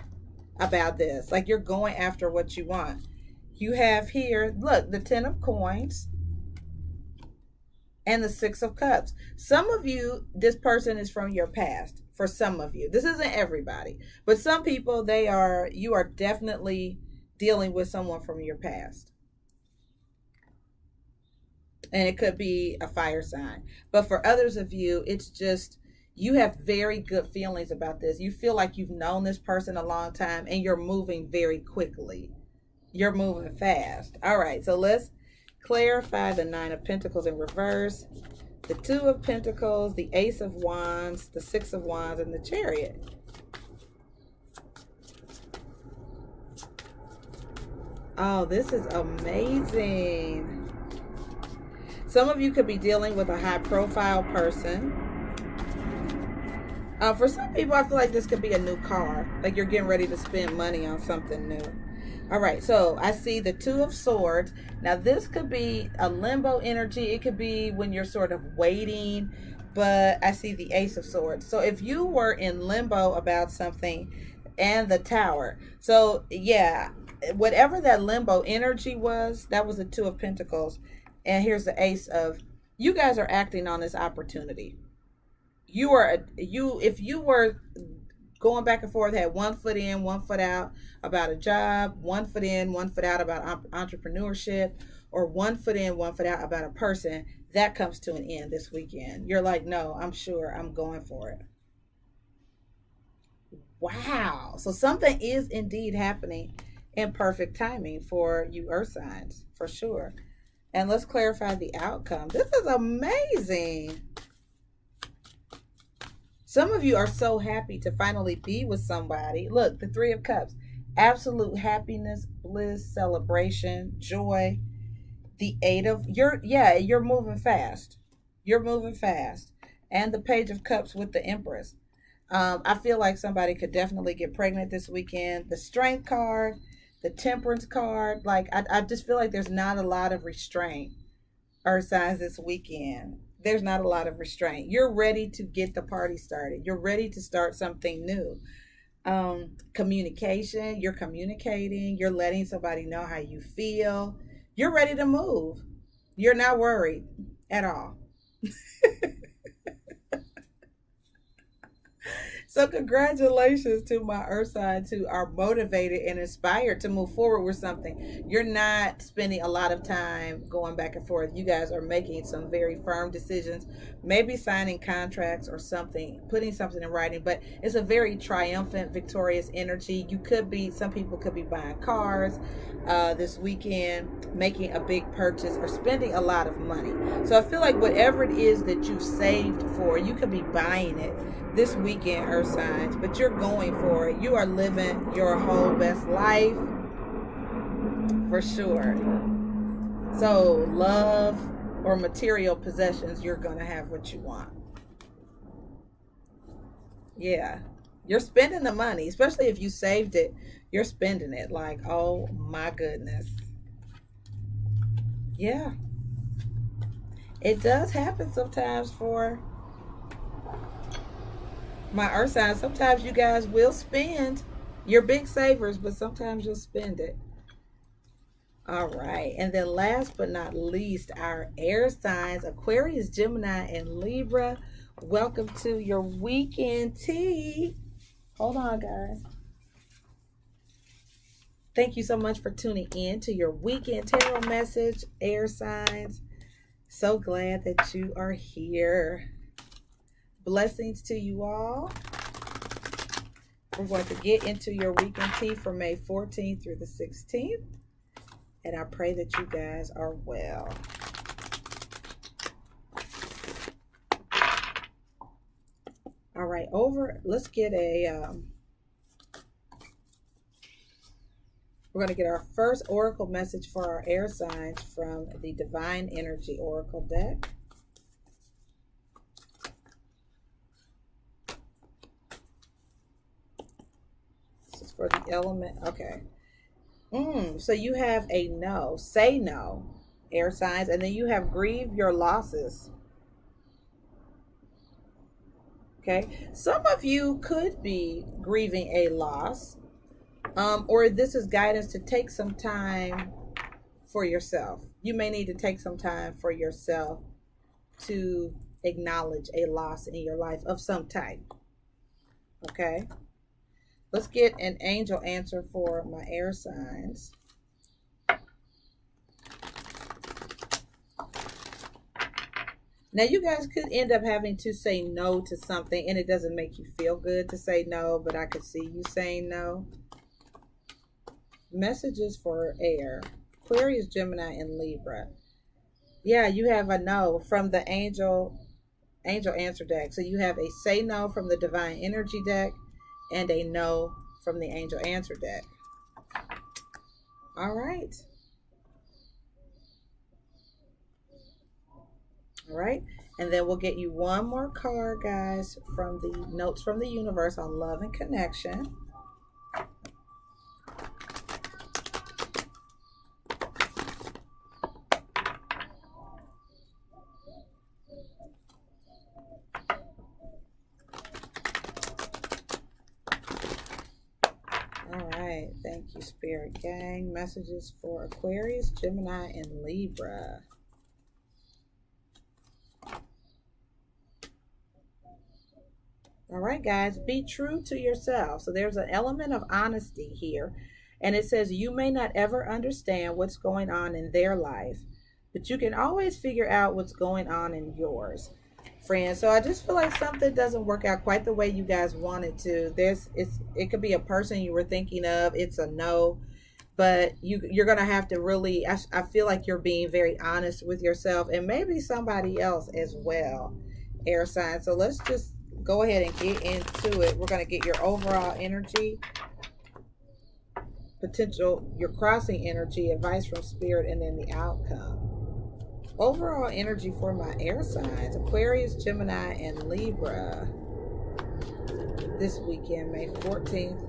Speaker 1: about this. Like, you're going after what you want. You have here, look, the Ten of Coins and the Six of Cups. Some of you, this person is from your past. For some of you, this isn't everybody, but some people, you are definitely dealing with someone from your past. And it could be a fire sign. But for others of you, it's just, you have very good feelings about this. You feel like you've known this person a long time and you're moving very quickly. You're moving fast. All right, so let's clarify the Nine of Pentacles in reverse, the Two of Pentacles, the Ace of Wands, the Six of Wands, and the Chariot. Oh, this is amazing. Some of you could be dealing with a high-profile person. For some people, I feel like this could be a new car. Like, you're getting ready to spend money on something new. All right, so I see the Two of Swords. Now, this could be a limbo energy. It could be when you're sort of waiting, but I see the Ace of Swords. So if you were in limbo about something, and the Tower. So, yeah, whatever that limbo energy was, that was the Two of Pentacles. And here's the Ace of, you guys are acting on this opportunity. If you were going back and forth, had one foot in, one foot out about a job, one foot in, one foot out about entrepreneurship, or one foot in, one foot out about a person, that comes to an end this weekend. You're like, no, I'm sure I'm going for it. Wow. So something is indeed happening in perfect timing for you earth signs, for sure. And let's clarify the outcome. This is amazing. Some of you are so happy to finally be with somebody. Look, the Three of Cups. Absolute happiness, bliss, celebration, joy. The Eight of you're moving fast. You're moving fast. And the Page of Cups with the Empress. I feel like somebody could definitely get pregnant this weekend. The Strength card, the Temperance card. Like, I just feel like there's not a lot of restraint, earth signs, this weekend. There's not a lot of restraint. You're ready to get the party started. You're ready to start something new. Communication, you're communicating. You're letting somebody know how you feel. You're ready to move. You're not worried at all. So congratulations to my earth signs who are motivated and inspired to move forward with something. You're not spending a lot of time going back and forth. You guys are making some very firm decisions, maybe signing contracts or something, putting something in writing, but it's a very triumphant, victorious energy. Some people could be buying cars this weekend, making a big purchase, or spending a lot of money. So I feel like whatever it is that you've saved for, you could be buying it this weekend, earth signs, but you're going for it. You are living your whole best life, for sure. So love or material possessions, you're gonna have what you want. Yeah, you're spending the money, especially if you saved it. You're spending it like, oh my goodness. Yeah, it does happen sometimes for my earth sign. Sometimes you guys will spend. You're big savers, but sometimes you'll spend it. All right. And then last but not least, our air signs, Aquarius, Gemini, and Libra. Welcome to your weekend tea. Hold on, guys. Thank you so much for tuning in to your weekend tarot message, air signs. So glad that you are here. Blessings to you all. We're going to get into your weekend tea for May 14th through the 16th. And I pray that you guys are well. All right, let's get we're going to get our first oracle message for our air signs from the Divine Energy Oracle deck. This is for the element. Okay. So you have a no. Say no, air signs. And then you have grieve your losses. Okay. Some of you could be grieving a loss. Or this is guidance to take some time for yourself. You may need to take some time for yourself to acknowledge a loss in your life of some type. Okay. Let's get an angel answer for my air signs. Now, you guys could end up having to say no to something, and it doesn't make you feel good to say no, but I could see you saying no. Messages for air, Aquarius, Gemini, and Libra. Yeah, you have a no from the angel answer deck. So you have a say no from the Divine Energy deck and a no from the angel answer deck. All right. All right. And then we'll get you one more card, guys, from the notes from the universe on love and connection. Thank you, Spirit Gang. Messages for Aquarius, Gemini, and Libra. All right, guys, be true to yourself. So there's an element of honesty here. And it says you may not ever understand what's going on in their life, but you can always figure out what's going on in yours, friends. So I just feel like something doesn't work out quite the way you guys want it to. It could be a person you were thinking of. It's a no, but you're gonna have to really. I feel like you're being very honest with yourself and maybe somebody else as well, air sign. So let's just go ahead and get into it. We're gonna get your overall energy, potential, your crossing energy, advice from spirit, and then the outcome. Overall energy for my air signs, Aquarius, Gemini, and Libra this weekend, May 14th.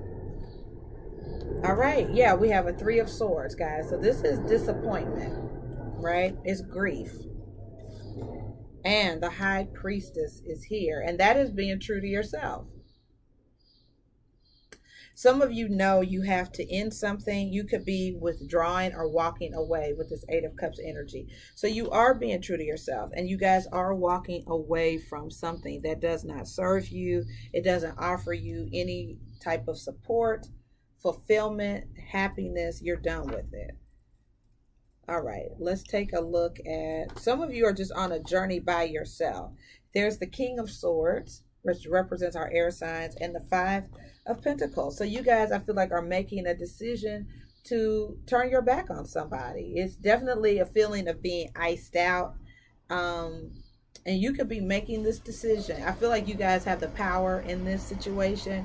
Speaker 1: All right, yeah, we have a Three of Swords, guys. So this is disappointment, right? It's grief. And the High Priestess is here, and that is being true to yourself. Some of you know you have to end something. You could be withdrawing or walking away with this Eight of Cups energy. So you are being true to yourself, and you guys are walking away from something that does not serve you. It doesn't offer you any type of support, fulfillment, happiness. You're done with it. All right, let's take a look at, some of you are just on a journey by yourself. There's the King of Swords, which represents our air signs, and the Five of Pentacles. So you guys, I feel like, are making a decision to turn your back on somebody. It's definitely a feeling of being iced out. And you could be making this decision. I feel like you guys have the power in this situation.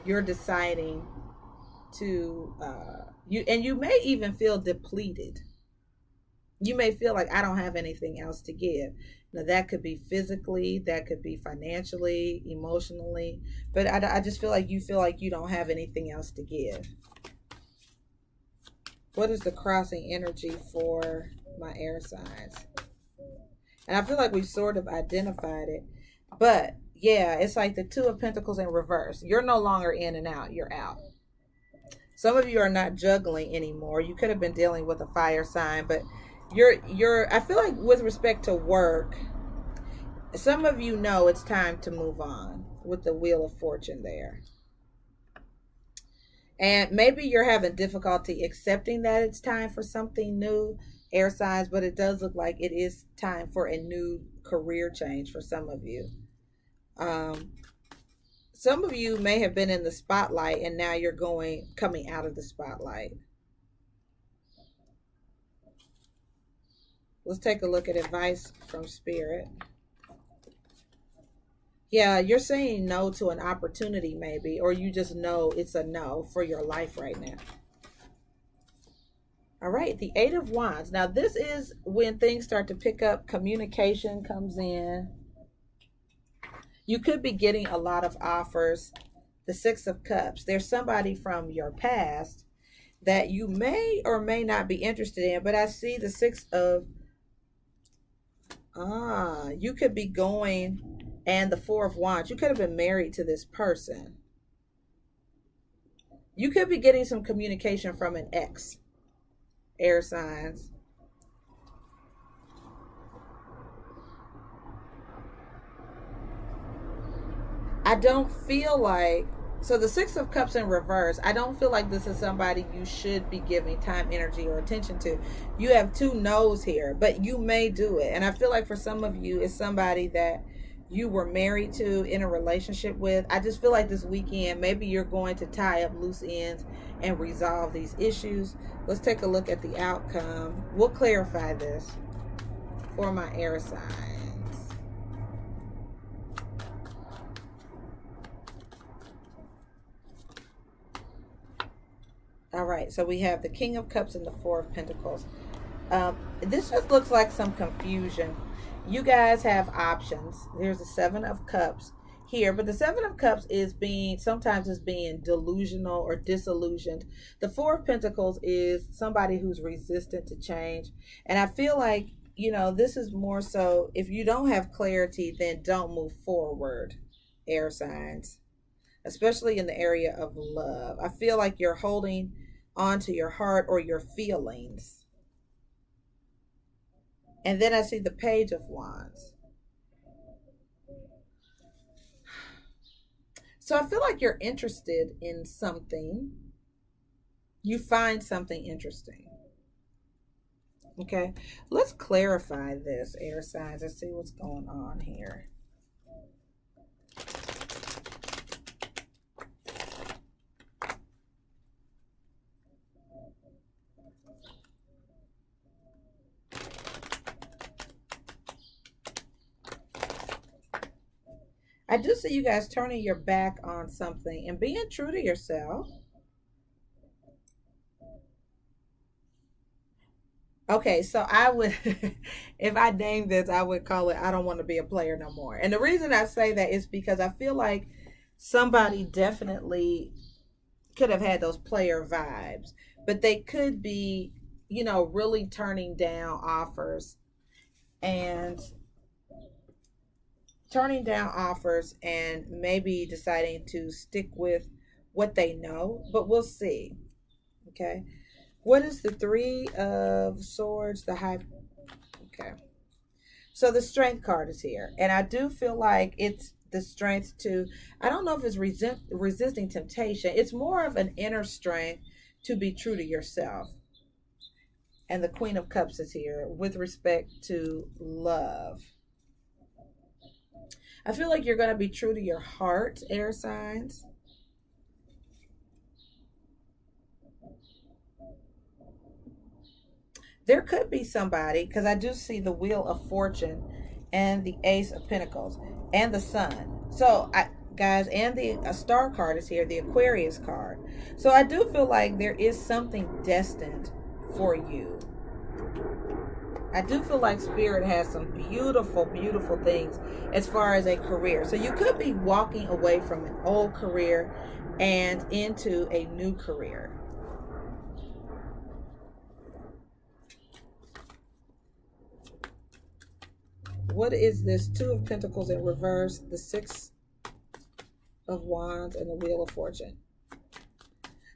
Speaker 1: You're deciding to, you may even feel depleted. You may feel like, I don't have anything else to give. Now, that could be physically, that could be financially, emotionally, but I just feel like you don't have anything else to give. What is the crossing energy for my air signs? And I feel like we've sort of identified it, but yeah, it's like the Two of Pentacles in reverse. You're no longer in and out, you're out. Some of you are not juggling anymore. You could have been dealing with a fire sign, but I feel like with respect to work, some of you know it's time to move on with the Wheel of Fortune there. And maybe you're having difficulty accepting that it's time for something new, air signs, but it does look like it is time for a new career change for some of you. Some of you may have been in the spotlight and now you're coming out of the spotlight. Let's take a look at advice from spirit. Yeah, you're saying no to an opportunity maybe, or you just know it's a no for your life right now. All right, the Eight of Wands. Now, this is when things start to pick up, communication comes in. You could be getting a lot of offers. The Six of Cups. There's somebody from your past that you may or may not be interested in, but I see the Six of you could be going, and the Four of Wands. You could have been married to this person. You could be getting some communication from an ex, air signs. I don't feel like, so the Six of Cups in reverse, I don't feel like this is somebody you should be giving time, energy, or attention to. You have two no's here, but you may do it. And I feel like for some of you, it's somebody that you were married to, in a relationship with. I just feel like this weekend, maybe you're going to tie up loose ends and resolve these issues. Let's take a look at the outcome. We'll clarify this for my air signs. All right, so we have the King of Cups and the Four of Pentacles. This just looks like some confusion. You guys have options. There's a Seven of Cups here, but the Seven of Cups is sometimes being delusional or disillusioned. The Four of Pentacles is somebody who's resistant to change. And I feel like, this is more so, if you don't have clarity, then don't move forward, air signs. Especially in the area of love. I feel like you're holding on to your heart or your feelings. And then I see the Page of Wands. So I feel like you're interested in something. You find something interesting. Okay, let's clarify this, air signs, and see what's going on here. I do see you guys turning your back on something and being true to yourself. Okay, so I would, if I named this, I would call it I Don't Want to Be a Player No More. And the reason I say that is because I feel like somebody definitely could have had those player vibes, but they could be, really turning down offers and maybe deciding to stick with what they know, but we'll see. Okay. What is the Three of Swords? The high. Okay. So the Strength card is here. And I do feel like it's the strength to, I don't know if it's resisting temptation. It's more of an inner strength to be true to yourself. And the Queen of Cups is here with respect to love. I feel like you're going to be true to your heart, air signs. There could be somebody, because I do see the Wheel of Fortune and the Ace of Pentacles and the Sun. So, guys, and the Star card is here, the Aquarius card. So I do feel like there is something destined for you. I do feel like Spirit has some beautiful, beautiful things as far as a career. So you could be walking away from an old career and into a new career. What is this? Two of Pentacles in reverse, the Six of Wands, and the Wheel of Fortune.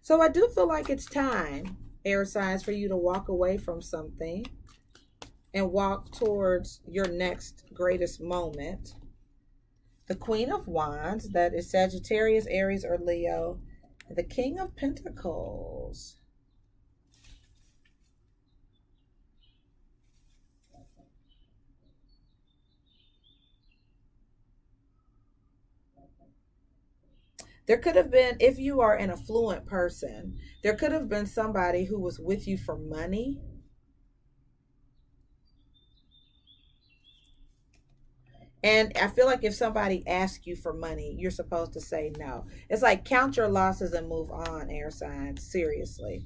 Speaker 1: So I do feel like it's time, air signs, for you to walk away from something and walk towards your next greatest moment. The Queen of Wands, that is Sagittarius, Aries, or Leo. And the King of Pentacles. There could have been, if you are an affluent person, there could have been somebody who was with you for money. And I feel like if somebody asks you for money, you're supposed to say no. It's like count your losses and move on, air signs. Seriously.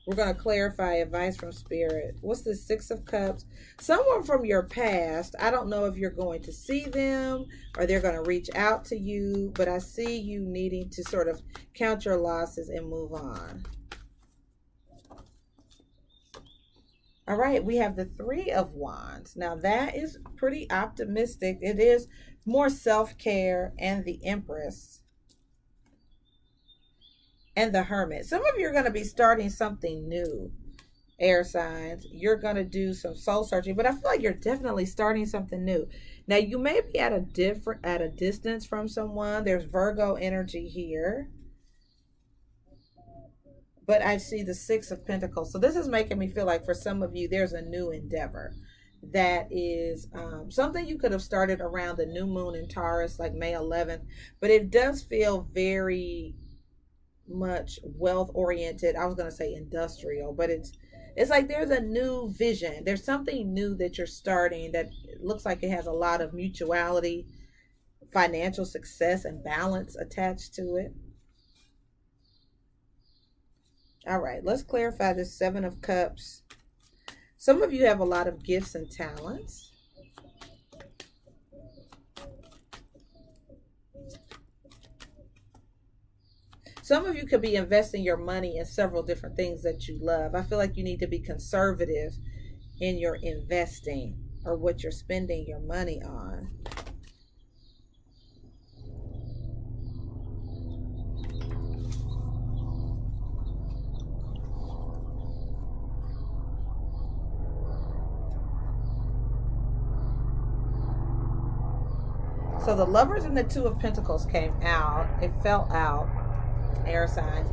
Speaker 1: We're going to clarify advice from Spirit. What's the Six of Cups? Someone from your past. I don't know if you're going to see them or they're going to reach out to you, but I see you needing to sort of count your losses and move on. All right, we have the Three of Wands. Now that is pretty optimistic. It is more self-care, and the Empress and the Hermit. Some of you are going to be starting something new, air signs. You're going to do some soul searching, but I feel like you're definitely starting something new. Now you may be at a distance from someone. There's Virgo energy here. But I see the Six of Pentacles. So this is making me feel like for some of you, there's a new endeavor that is something you could have started around the new moon in Taurus, like May 11th. But it does feel very much wealth oriented. I was going to say industrial, but it's like there's a new vision. There's something new that you're starting that looks like it has a lot of mutuality, financial success, and balance attached to it. All right, let's clarify this Seven of Cups. Some of you have a lot of gifts and talents. Some of you could be investing your money in several different things that you love. I feel like you need to be conservative in your investing or what you're spending your money on. So the Lovers and the Two of Pentacles came out. It fell out. Air signs.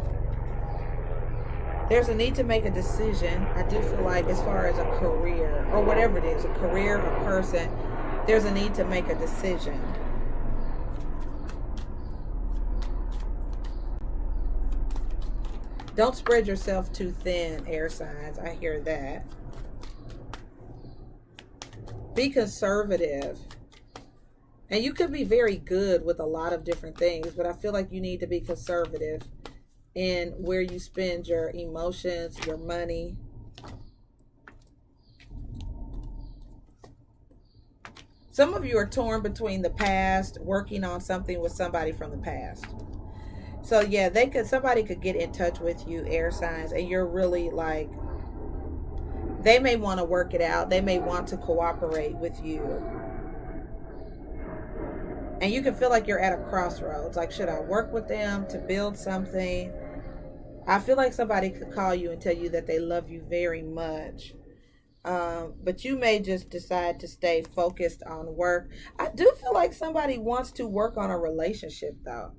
Speaker 1: There's a need to make a decision. I do feel like as far as a career or whatever it is, a career, a person, there's a need to make a decision. Don't spread yourself too thin, air signs. I hear that. Be conservative. And you could be very good with a lot of different things, but I feel like you need to be conservative in where you spend your emotions, your money. Some of you are torn between the past, working on something with somebody from the past. So yeah, somebody could get in touch with you, air signs, and you're really like, they may want to work it out. They may want to cooperate with you. And you can feel like you're at a crossroads. Like, should I work with them to build something? I feel like somebody could call you and tell you that they love you very much. But you may just decide to stay focused on work. I do feel like somebody wants to work on a relationship, though.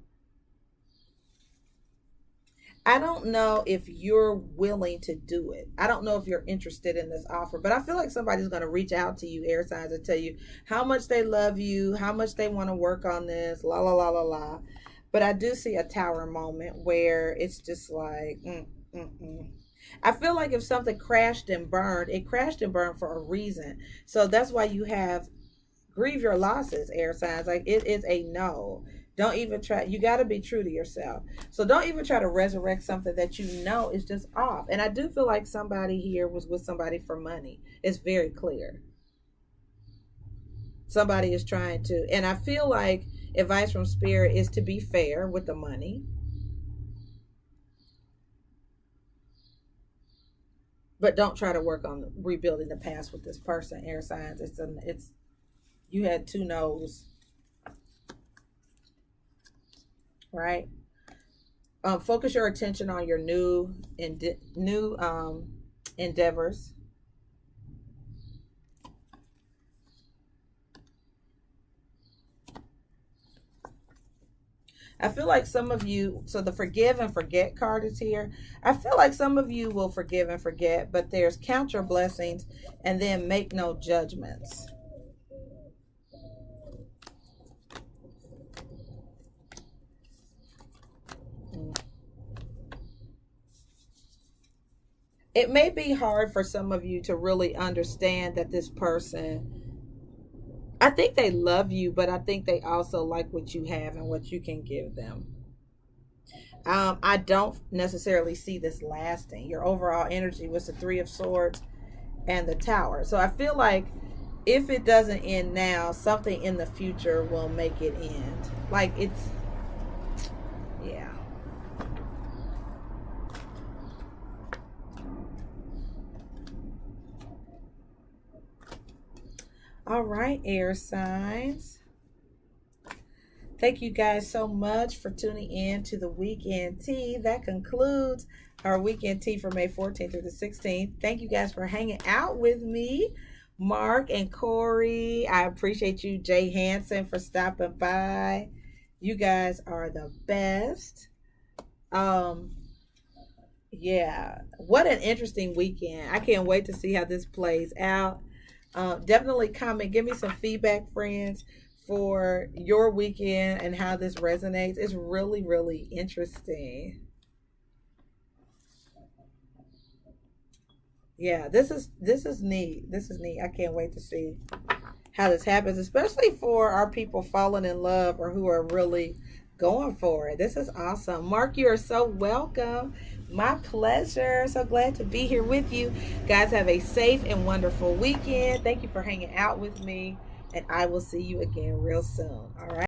Speaker 1: I don't know if you're willing to do it. I don't know if you're interested in this offer, but I feel like somebody's going to reach out to you, air signs, and tell you how much they love you, how much they want to work on this, la, la, la, la, la. But I do see a tower moment where it's just like, I feel like if something crashed and burned, it crashed and burned for a reason. So that's why you have grieve your losses, air signs. Like, it is a no. Don't even try. You got to be true to yourself. So don't even try to resurrect something that you know is just off. And I do feel like somebody here was with somebody for money. It's very clear. Somebody is trying to. And I feel like advice from Spirit is to be fair with the money. But don't try to work on rebuilding the past with this person, air signs. It's you had two no's. Right? Focus your attention on your new endeavors. I feel like some of you, so the forgive and forget card is here. I feel like some of you will forgive and forget, but there's count your blessings and then make no judgments. It may be hard for some of you to really understand that this person, I think they love you, but I think they also like what you have and what you can give them. I don't necessarily see this lasting. Your overall energy was the Three of Swords and the Tower. So I feel like if it doesn't end now, something in the future will make it end. Like, it's, yeah. All right, air signs. Thank you guys so much for tuning in to the weekend tea. That concludes our weekend tea for May 14th through the 16th. Thank you guys for hanging out with me. Mark and Corey, I appreciate you. Jay Hansen for stopping by. You guys are the best. Yeah, what an interesting weekend. I can't wait to see how this plays out. Definitely comment, give me some feedback, friends, for your weekend and how this resonates. It's really, really interesting. Yeah, this is neat. This is neat. I can't wait to see how this happens, especially for our people falling in love or who are really going for it. This is awesome. Mark, you are so welcome. My pleasure. So glad to be here with you. Guys, have a safe and wonderful weekend. Thank you for hanging out with me, and I will see you again real soon. All right.